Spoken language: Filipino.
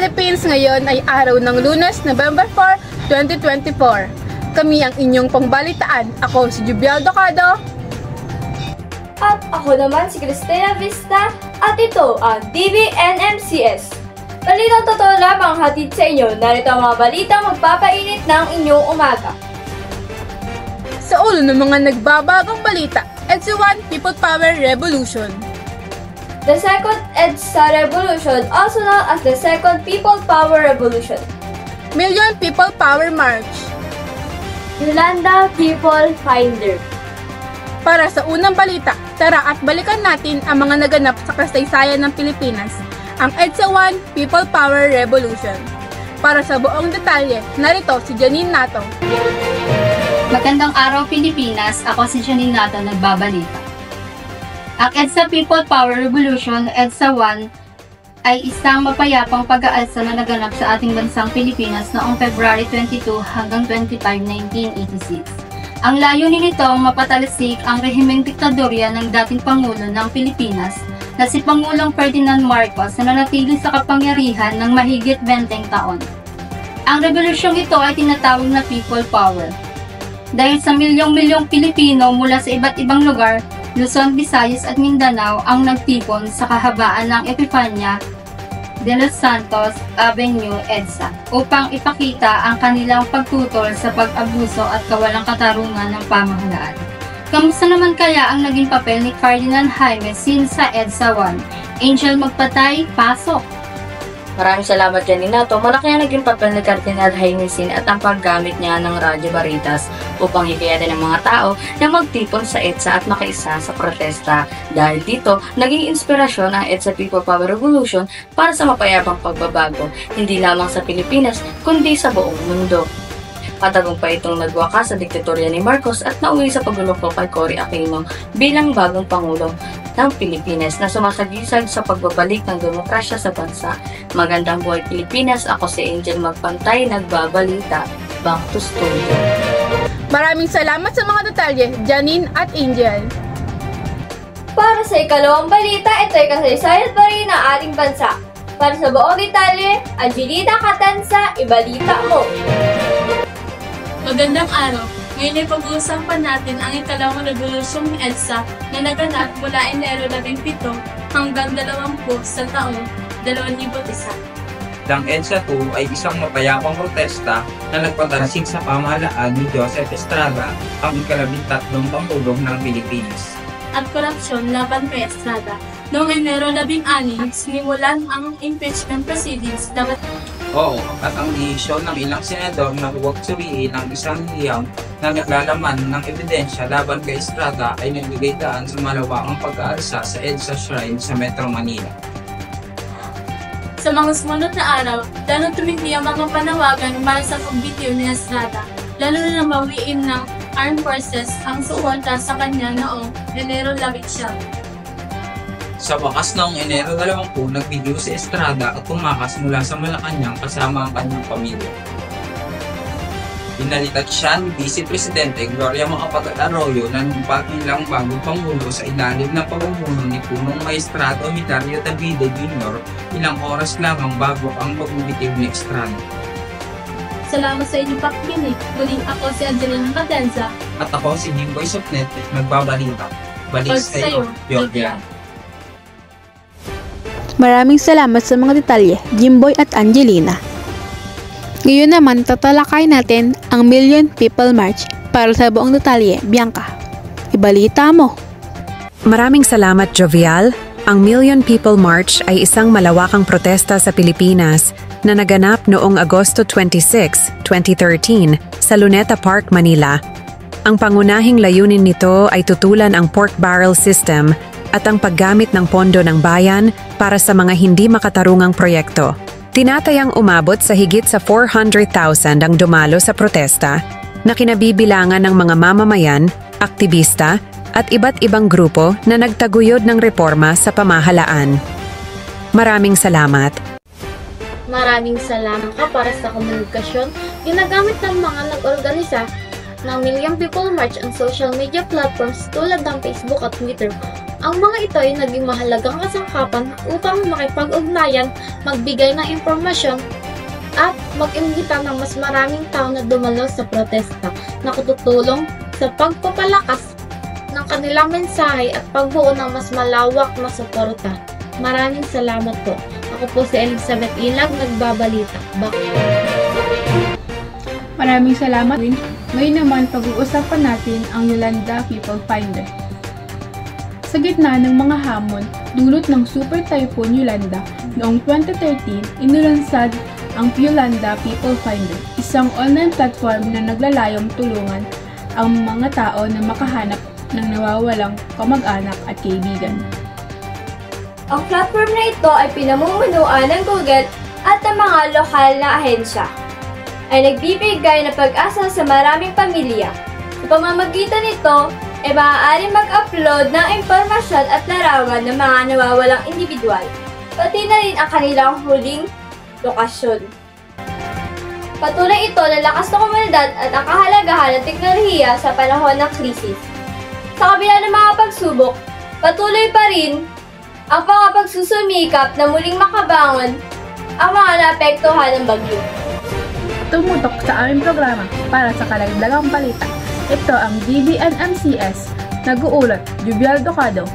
Philippines, ngayon ay araw ng Lunes, November 4, 2024. Kami ang inyong pangbalitaan. Ako si Jubiel Docado. At ako naman si Cristina Vista. At ito ang DBNMCS. Balitang totoo lamang hatid sa inyo. Narito ang mga balitang magpapainit ng inyong umaga. Sa ulo ng mga nagbabagong balita, EDSA 1 People Power Revolution. The second EDSA Revolution, also known as the Second People Power Revolution. Million People Power March. Yolanda People Finder. Para sa unang balita, tara at balikan natin ang mga naganap sa kasaysayan ng Pilipinas, ang EDSA 1 People Power Revolution. Para sa buong detalye, narito si Janine Nato. Magandang araw Pilipinas, ako si Janine Nato nagbabalita. Ang EDSA People Power Revolution, EDSA 1, ay isang mapayapang pag-aalsa na naganap sa ating bansang Pilipinas noong February 22 hanggang 25, 1986. Ang layunin nito ang mapatalisik ang rehimeng diktadorya ng dating Pangulo ng Pilipinas na si Pangulong Ferdinand Marcos na nanatili sa kapangyarihan ng mahigit 20 taon. Ang revolusyong ito ay tinatawag na People Power. Dahil sa milyong-milyong Pilipino mula sa iba't ibang lugar, Luzon, Visayas at Mindanao ang nagtipon sa kahabaan ng Epifania de los Santos Avenue, EDSA upang ipakita ang kanilang pagtutol sa pag-abuso at kawalang katarungan ng pamahalaan. Kamusta naman kaya ang naging papel ni Ferdinand Jaime Sin sa EDSA 1? Angel Magpatay, pasok! Maraming salamat Janine Nato. Malaki ang naging papel ni Ferdinand Jaime Sin at ang paggamit niya ng Radyo Baritas upang hikayatin ng mga tao na magtipon sa EDSA at makiisa sa protesta. Dahil dito, naging inspirasyon ang EDSA People Power Revolution para sa mapayapang pagbabago, hindi lamang sa Pilipinas, kundi sa buong mundo. Matagumpay itong nagwakas sa diktatorya ni Marcos at nauwi sa pagluluklo kay Cory Aquino bilang bagong Pangulo ng Pilipinas na sumasagisag sa pagbabalik ng demokrasya sa bansa. Magandang buhay Pilipinas, ako si Angel Magpantay, nagbabalita. Back to studio. Maraming salamat sa mga detalye, Janine at Angel. Para sa ikalawang balita, ito ay kasaysayan pa rin ng ating bansa. Para sa buong detalye, Angelita Catanza, ibalita mo! Magandang araw! Ngayon ay pag-uusapan natin ang ikalawang revolusyong ni EDSA na naganap mula Enero 17 hanggang 20 sa taong 2001. Ang EDSA 2 ay isang mapayapang protesta na nagpatalasik sa pamahalaan ni Joseph Estrada, ang ika-13 Pangulo ng Pilipinas. At korupsyon laban kay Estrada. Noong Enero 16, sinimulan ang impeachment proceedings laban. Oo, at ang desisyon ng ilang senador na huwag suriin ang isang hiyang na naglalaman ng ebidensya laban kay Estrada ay nagbigay daan sa malawakang pag-aalsa sa EDSA Shrine sa Metro Manila. Sa mga sumunod na araw, lalo tumindi ang mga panawagan para sa pagbitiw ni Estrada, lalo na mawiin ng Armed Forces ang suporta sa kanya noong Enero 11. Sa wakas noong Enero 20, nagbidyo si Estrada at tumakas mula sa Malacanang kasama ang kanyang pamilya. Pinalitat siya ni Vice Presidente Gloria Macapagal-Arroyo na nagpakilang bagong Pangulo sa ilalim ng pamumuno ni Punong Maestrado Hilario Davide Jr. ilang oras lamang bago ang pagbibitiw ni Estrada. Salamat sa inyong pakikinig. Muling ako si Angelina Catanza. At ako si Jimboy Sopnet, nagbabalita. Balik sa iyo, Yogia. Maraming salamat sa mga detalye, Jimboy at Angelina. Ngayon naman, tatalakay natin ang Million People March. Para sa buong detalye, Bianca, ibalita mo. Maraming salamat, Jovial. Ang Million People March ay isang malawakang protesta sa Pilipinas na naganap noong Agosto 26, 2013 sa Luneta Park, Manila. Ang pangunahing layunin nito ay tutulan ang pork barrel system at ang paggamit ng pondo ng bayan para sa mga hindi makatarungang proyekto. Tinatayang umabot sa higit sa 400,000 ang dumalo sa protesta na kinabibilangan ng mga mamamayan, aktivista at iba't ibang grupo na nagtaguyod ng reforma sa pamahalaan. Maraming salamat. Maraming salamat ka para sa komunikasyon ginagamit ng mga nag-organisa ng Million People March ang social media platforms tulad ng Facebook at Twitter Ang mga ito ay naging mahalagang kasangkapan upang makipag-ugnayan, magbigay ng impormasyon, at mag-imbita ng mas maraming tao na dumalo sa protesta na tutulong sa pagpapalakas ng kanilang mensahe at pagbuo ng mas malawak na suporta. Maraming salamat po. Ako po si Elizabeth Ilag, nagbabalita. Maraming salamat din. Ngayon naman pag-uusapan natin ang Yolanda People Finder. Sa gitna ng mga hamon, dulot ng Super Typhoon Yolanda, noong 2013, inulansad ang Yolanda People Finder, isang online platform na naglalayong tulungan ang mga tao na makahanap ng nawawalang kamag-anak at kaibigan. Ang platform na ito ay pinamumunuan ng Google at ng mga lokal na ahensya. Ay nagbibigay ng pag-asa sa maraming pamilya. Sa pamamagitan nito, ay maaaring mag-upload ng impormasyon at larawan ng mga nawawalang individual, pati na rin ang kanilang huling lokasyon. Patuloy ito na lakas ng komunidad at ang kahalagahan ng teknolohiya sa panahon ng krisis. Sa kabila ng mga pagsubok, patuloy pa rin ang mga pagsusumikap na muling makabangon ang mga naapektuhan ng bagyo. Tumutok sa aming programa para sa karagdagang balita. Ito ang DBNMCS. Nag-uulat, Jovial Ducado.